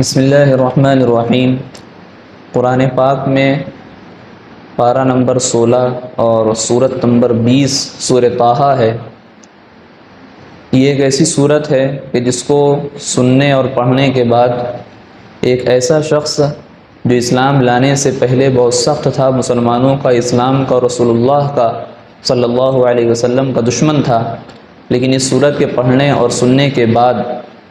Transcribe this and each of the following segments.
بسم اللہ الرحمن الرحیم۔ قرآن پاک میں پارہ نمبر 16 اور سورت نمبر 20 سورہ طٰہٰ ہے۔ یہ ایک ایسی سورت ہے کہ جس کو سننے اور پڑھنے کے بعد ایک ایسا شخص جو اسلام لانے سے پہلے بہت سخت تھا، مسلمانوں کا، اسلام کا، رسول اللہ کا صلی اللہ علیہ وسلم کا دشمن تھا، لیکن اس سورت کے پڑھنے اور سننے کے بعد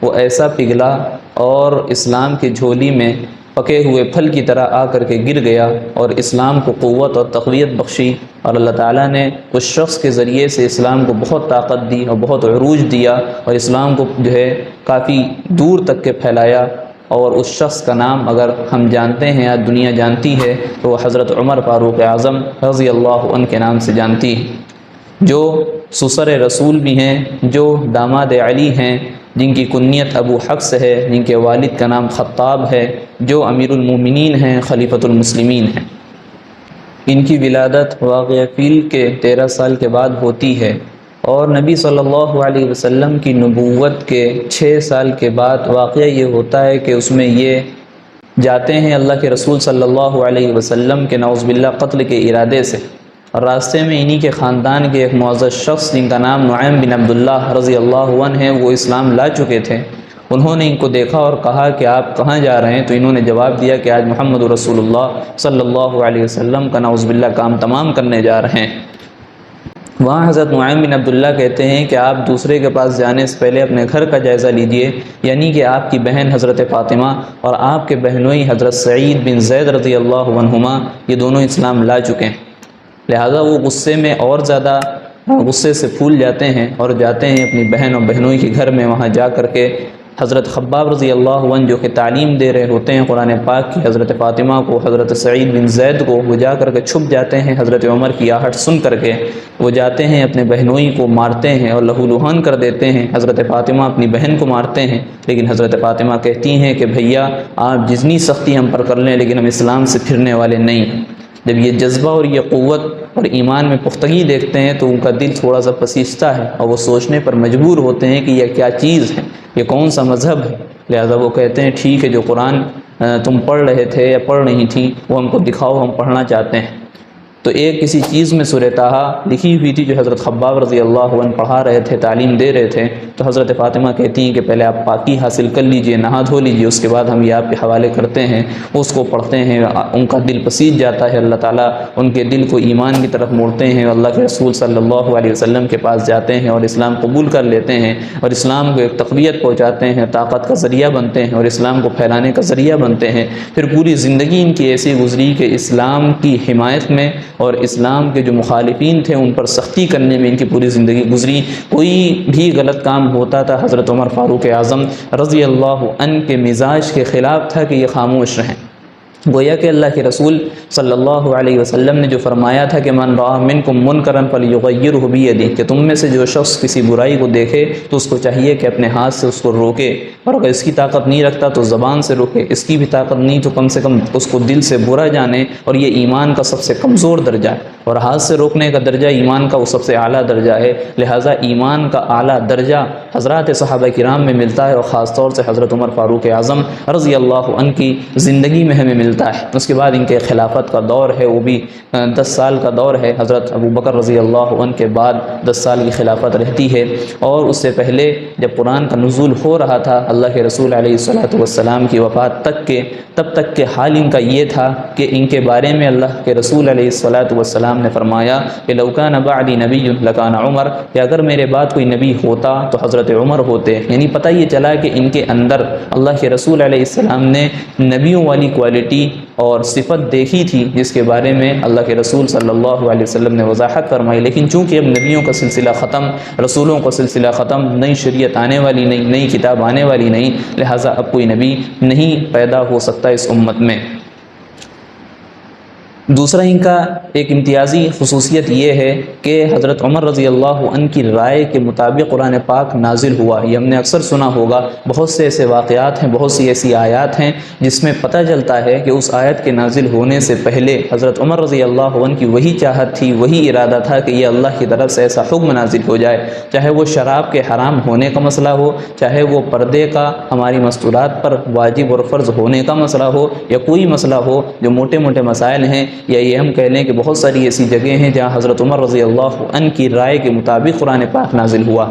وہ ایسا پگھلا اور اسلام کی جھولی میں پکے ہوئے پھل کی طرح آ کر کے گر گیا اور اسلام کو قوت اور تقویت بخشی، اور اللہ تعالیٰ نے اس شخص کے ذریعے سے اسلام کو بہت طاقت دی اور بہت عروج دیا اور اسلام کو کافی دور تک کے پھیلایا۔ اور اس شخص کا نام اگر ہم جانتے ہیں یا دنیا جانتی ہے تو وہ حضرت عمر فاروق اعظم رضی اللہ عنہ کے نام سے جانتی ہے، جو سسر رسول بھی ہیں، جو داماد علی ہیں، جن کی کنیت ابو حفص ہے، جن کے والد کا نام خطاب ہے، جو امیر المومنین ہیں، خلیفۃ المسلمین ہیں۔ ان کی ولادت واقعہ فیل کے 13 سال کے بعد ہوتی ہے، اور نبی صلی اللہ علیہ وسلم کی نبوت کے 6 سال کے بعد واقعہ یہ ہوتا ہے کہ اس میں یہ جاتے ہیں اللہ کے رسول صلی اللہ علیہ وسلم کے نعوذ باللہ قتل کے ارادے سے، اور راستے میں انہی کے خاندان کے ایک معزز شخص جن کا نام نعیم بن عبداللہ رضی اللہ عنہ ہے، وہ اسلام لا چکے تھے۔ انہوں نے ان کو دیکھا اور کہا کہ آپ کہاں جا رہے ہیں؟ تو انہوں نے جواب دیا کہ آج محمد رسول اللہ صلی اللہ علیہ وسلم کا نعوذ باللہ کام تمام کرنے جا رہے ہیں۔ وہاں حضرت نعیم بن عبداللہ کہتے ہیں کہ آپ دوسرے کے پاس جانے سے پہلے اپنے گھر کا جائزہ لیجئے، یعنی کہ آپ کی بہن حضرت فاطمہ اور آپ کے بہنوئی حضرت سعید بن زید رضی اللہ عنہما یہ دونوں اسلام لا چکے ہیں۔ لہذا وہ غصے میں اور زیادہ غصے سے پھول جاتے ہیں اور جاتے ہیں اپنی بہن اور بہنوئی کے گھر میں۔ وہاں جا کر کے حضرت خباب رضی اللہ عنہ جو کہ تعلیم دے رہے ہوتے ہیں قرآن پاک کی، حضرت فاطمہ کو، حضرت سعید بن زید کو، وہ جا کر کے چھپ جاتے ہیں۔ حضرت عمر کی آہٹ سن کر کے وہ جاتے ہیں اپنے بہنوئی کو مارتے ہیں اور لہولہان کر دیتے ہیں۔ حضرت فاطمہ اپنی بہن کو مارتے ہیں، لیکن حضرت فاطمہ کہتی ہیں کہ بھیا آپ جتنی سختی ہم پر کر لیں لیکن ہم اسلام سے پھرنے والے نہیں ہیں۔ جب یہ جذبہ اور یہ قوت اور ایمان میں پختگی دیکھتے ہیں تو ان کا دل تھوڑا سا پسیجتا ہے اور وہ سوچنے پر مجبور ہوتے ہیں کہ یہ کیا چیز ہے، یہ کون سا مذہب ہے۔ لہذا وہ کہتے ہیں ٹھیک ہے، جو قرآن تم پڑھ رہے تھے یا پڑھ رہی تھی وہ ہم کو دکھاؤ، ہم پڑھنا چاہتے ہیں۔ تو ایک کسی چیز میں سورہ طٰہٰ لکھی ہوئی تھی جو حضرت خباب رضی اللہ عنہ پڑھا رہے تھے، تعلیم دے رہے تھے، تو حضرت فاطمہ کہتی ہیں کہ پہلے آپ پاکی حاصل کر لیجئے، نہا دھو لیجئے، اس کے بعد ہم یہ آپ کے حوالے کرتے ہیں۔ اس کو پڑھتے ہیں، ان کا دل پسیج جاتا ہے، اللہ تعالیٰ ان کے دل کو ایمان کی طرف موڑتے ہیں، اللہ کے رسول صلی اللہ علیہ وسلم کے پاس جاتے ہیں اور اسلام قبول کر لیتے ہیں اور اسلام کو ایک تقویت پہنچاتے ہیں، طاقت کا ذریعہ بنتے ہیں اور اسلام کو پھیلانے کا ذریعہ بنتے ہیں۔ پھر پوری زندگی ان کی ایسی گزری کہ اسلام کی حمایت میں اور اسلام کے جو مخالفین تھے ان پر سختی کرنے میں ان کی پوری زندگی گزری۔ کوئی بھی غلط کام ہوتا تھا حضرت عمر فاروق اعظم رضی اللہ عنہ کے مزاج کے خلاف تھا کہ یہ خاموش رہیں۔ گویا کہ اللہ کے رسول صلی اللہ علیہ وسلم نے جو فرمایا تھا کہ من رأى منکم منکرا فلیغیرہ بیدہ، کہ تم میں سے جو شخص کسی برائی کو دیکھے تو اس کو چاہیے کہ اپنے ہاتھ سے اس کو روکے، اور اگر اس کی طاقت نہیں رکھتا تو زبان سے روکے، اس کی بھی طاقت نہیں تو کم سے کم اس کو دل سے برا جانے، اور یہ ایمان کا سب سے کمزور درجہ ہے، اور ہاتھ سے روکنے کا درجہ ایمان کا وہ سب سے اعلیٰ درجہ ہے۔ لہٰذا ایمان کا اعلیٰ درجہ حضرات صحابہ کرام میں ملتا ہے، اور خاص طور سے حضرت عمر فاروق اعظم رضی اللہ عنہ کی زندگی میں ہمیں ملتا ہے۔ اس کے بعد ان کے خلافت کا دور ہے، وہ بھی 10 سال کا دور ہے۔ حضرت ابو بکر رضی اللہ عنہ کے بعد 10 سال کی خلافت رہتی ہے، اور اس سے پہلے جب قرآن کا نزول ہو رہا تھا اللہ کے رسول علیہ الصلوۃ والسلام کی وفات تب تک کے حال ان کا یہ تھا کہ ان کے بارے میں اللہ کے رسول علیہ الصلوۃ والسلام نے فرمایا کہ لو کان بعدی نبی لکان عمر، کہ اگر میرے بعد کوئی نبی ہوتا تو حضرت عمر ہوتے۔ یعنی پتہ یہ چلا کہ ان کے اندر اللہ کے رسول علیہ السلام نے نبیوں والی کوالٹی اور صفت دیکھی تھی جس کے بارے میں اللہ کے رسول صلی اللہ علیہ وسلم نے وضاحت فرمائی، لیکن چونکہ اب نبیوں کا سلسلہ ختم، رسولوں کا سلسلہ ختم، نئی شریعت آنے والی نہیں، نئی کتاب آنے والی نہیں، لہٰذا اب کوئی نبی نہیں پیدا ہو سکتا اس امت میں۔ دوسرا ان کا ایک امتیازی خصوصیت یہ ہے کہ حضرت عمر رضی اللہ عنہ کی رائے کے مطابق قرآن پاک نازل ہوا۔ یہ ہم نے اکثر سنا ہوگا، بہت سے ایسے واقعات ہیں، بہت سی ایسی آیات ہیں جس میں پتہ چلتا ہے کہ اس آیت کے نازل ہونے سے پہلے حضرت عمر رضی اللہ عنہ کی وہی چاہت تھی، وہی ارادہ تھا کہ یہ اللہ کی طرف سے ایسا حکم نازل ہو جائے، چاہے وہ شراب کے حرام ہونے کا مسئلہ ہو، چاہے وہ پردے کا ہماری مستورات پر واجب اور فرض ہونے کا مسئلہ ہو، یا کوئی مسئلہ ہو جو موٹے موٹے مسائل ہیں، یا یہ ہم کہہ لیں کہ بہت ساری ایسی جگہیں ہیں جہاں حضرت عمر رضی اللہ عنہ کی رائے کے مطابق قرآن پاک نازل ہوا۔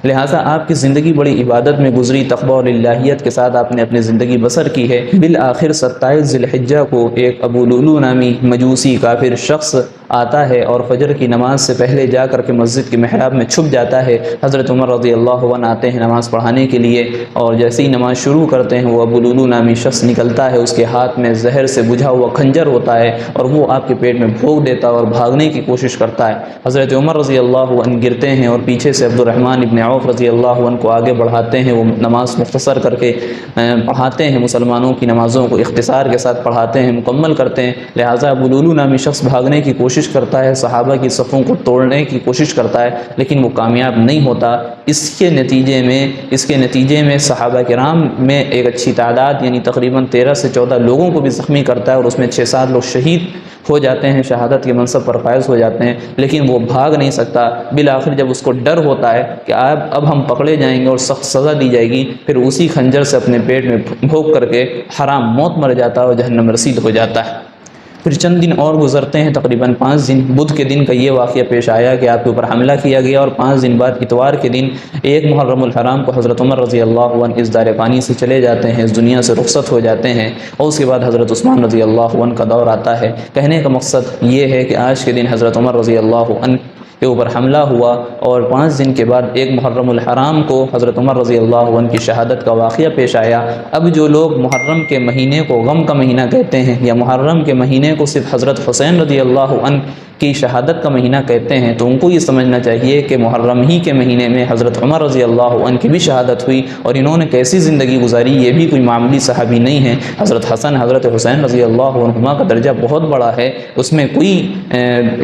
لہٰذا آپ کی زندگی بڑی عبادت میں گزری، تقوی اور الہیت کے ساتھ آپ نے اپنی زندگی بسر کی ہے۔ بالآخر 27 ذی الحجہ کو ایک ابو لولو نامی مجوسی کافر شخص آتا ہے اور فجر کی نماز سے پہلے جا کر کے مسجد کے محراب میں چھپ جاتا ہے۔ حضرت عمر رضی اللہ عنہ آتے ہیں نماز پڑھانے کے لیے، اور جیسے ہی نماز شروع کرتے ہیں وہ ابو لولو نامی شخص نکلتا ہے، اس کے ہاتھ میں زہر سے بجھا ہوا خنجر ہوتا ہے اور وہ آپ کے پیٹ میں بھونک دیتا ہے اور بھاگنے کی کوشش کرتا ہے۔ حضرت عمر رضی اللہ عنہ گرتے ہیں اور پیچھے سے عبد الرحمن ابن عوف رضی اللہ عنہ کو آگے بڑھاتے ہیں۔ وہ نماز مختصر کر کے پڑھاتے ہیں، مسلمانوں کی نمازوں کو اختصار کے ساتھ پڑھاتے ہیں، مکمل کرتے ہیں۔ لہٰذا ابو لولو نامی شخص بھاگنے کی کوشش کرتا ہے، صحابہ کی صفوں کو توڑنے کی کوشش کرتا ہے، لیکن وہ کامیاب نہیں ہوتا۔ اس کے نتیجے میں صحابہ کرام میں ایک اچھی تعداد یعنی تقریباً 13 سے 14 لوگوں کو بھی زخمی کرتا ہے، اور اس میں 6-7 لوگ شہید ہو جاتے ہیں، شہادت کے منصب پر فائز ہو جاتے ہیں، لیکن وہ بھاگ نہیں سکتا۔ بالآخر جب اس کو ڈر ہوتا ہے کہ اب ہم پکڑے جائیں گے اور سخت سزا دی جائے گی، پھر اسی خنجر سے اپنے پیٹ میں بھونک کر کے حرام موت مر جاتا ہے اور جہنم رسید ہو جاتا ہے۔ پھر چند دن اور گزرتے ہیں، تقریباً 5 دن۔ بدھ کے دن کا یہ واقعہ پیش آیا کہ آپ کے اوپر حملہ کیا گیا، اور 5 دن بعد اتوار کے دن 1 محرم الحرام کو حضرت عمر رضی اللہ عنہ اس دار فانی سے چلے جاتے ہیں، اس دنیا سے رخصت ہو جاتے ہیں، اور اس کے بعد حضرت عثمان رضی اللہ عنہ کا دور آتا ہے۔ کہنے کا مقصد یہ ہے کہ آج کے دن حضرت عمر رضی اللہ عنہ کے اوپر حملہ ہوا، اور 5 دن کے بعد 1 محرم الحرام کو حضرت عمر رضی اللہ عنہ کی شہادت کا واقعہ پیش آیا۔ اب جو لوگ محرم کے مہینے کو غم کا مہینہ کہتے ہیں، یا محرم کے مہینے کو صرف حضرت حسین رضی اللہ عنہ کی شہادت کا مہینہ کہتے ہیں، تو ان کو یہ سمجھنا چاہیے کہ محرم ہی کے مہینے میں حضرت عمر رضی اللہ عنہ کی بھی شہادت ہوئی، اور انہوں نے کیسی زندگی گزاری، یہ بھی کوئی معمولی صحابی نہیں ہے۔ حضرت حسن حضرت حسین رضی اللہ عنہما کا درجہ بہت بڑا ہے، اس میں کوئی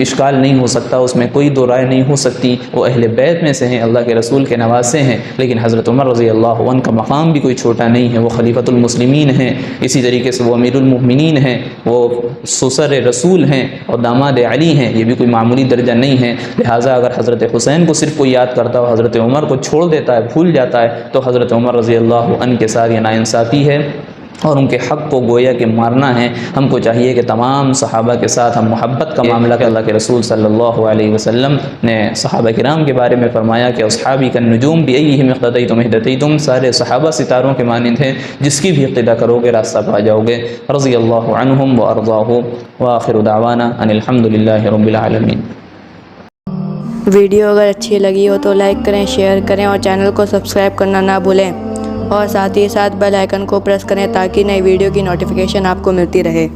اشکال نہیں ہو سکتا، اس میں کوئی دو رائے نہیں ہو سکتی۔ وہ اہل بیت میں سے ہیں، اللہ کے رسول کے نواسے ہیں، لیکن حضرت عمر رضی اللہ عنہ کا مقام بھی کوئی چھوٹا نہیں ہے۔ وہ خلیفۃ المسلمین ہیں، اسی طریقے سے وہ امیر المؤمنین ہیں، وہ سسر رسول ہیں اور داماد علی ہیں، یہ بھی کوئی معمولی درجہ نہیں ہے۔ لہٰذا اگر حضرت حسین کو صرف کوئی یاد کرتا ہو، حضرت عمر کو چھوڑ دیتا ہے، بھول جاتا ہے، تو حضرت عمر رضی اللہ عنہ کے ساتھ یہ ناانصافی ہے، اور ان کے حق کو گویا کہ مارنا ہے۔ ہم کو چاہیے کہ تمام صحابہ کے ساتھ ہم محبت کا معاملہ کہ اللہ کے رسول صلی اللہ علیہ وسلم نے صحابہ کرام کے بارے میں فرمایا کہ اصحابی کالنجوم بأیہم اقتدیتم اہتدیتم، سارے صحابہ ستاروں کے مانند ہیں، جس کی بھی اقتدا کرو گے راستہ پا جاؤ گے۔ رضی اللہ عنہم وارضاہم، وآخر دعوانا ان الحمد للہ رب العالمین۔ ویڈیو اگر اچھی لگی ہو تو لائک کریں، شیئر کریں اور چینل کو سبسکرائب کرنا نہ بھولیں، اور ساتھ ہی ساتھ بیل آئیکن کو پریس کریں تاکہ نئی ویڈیو کی نوٹیفیکیشن آپ کو ملتی رہے۔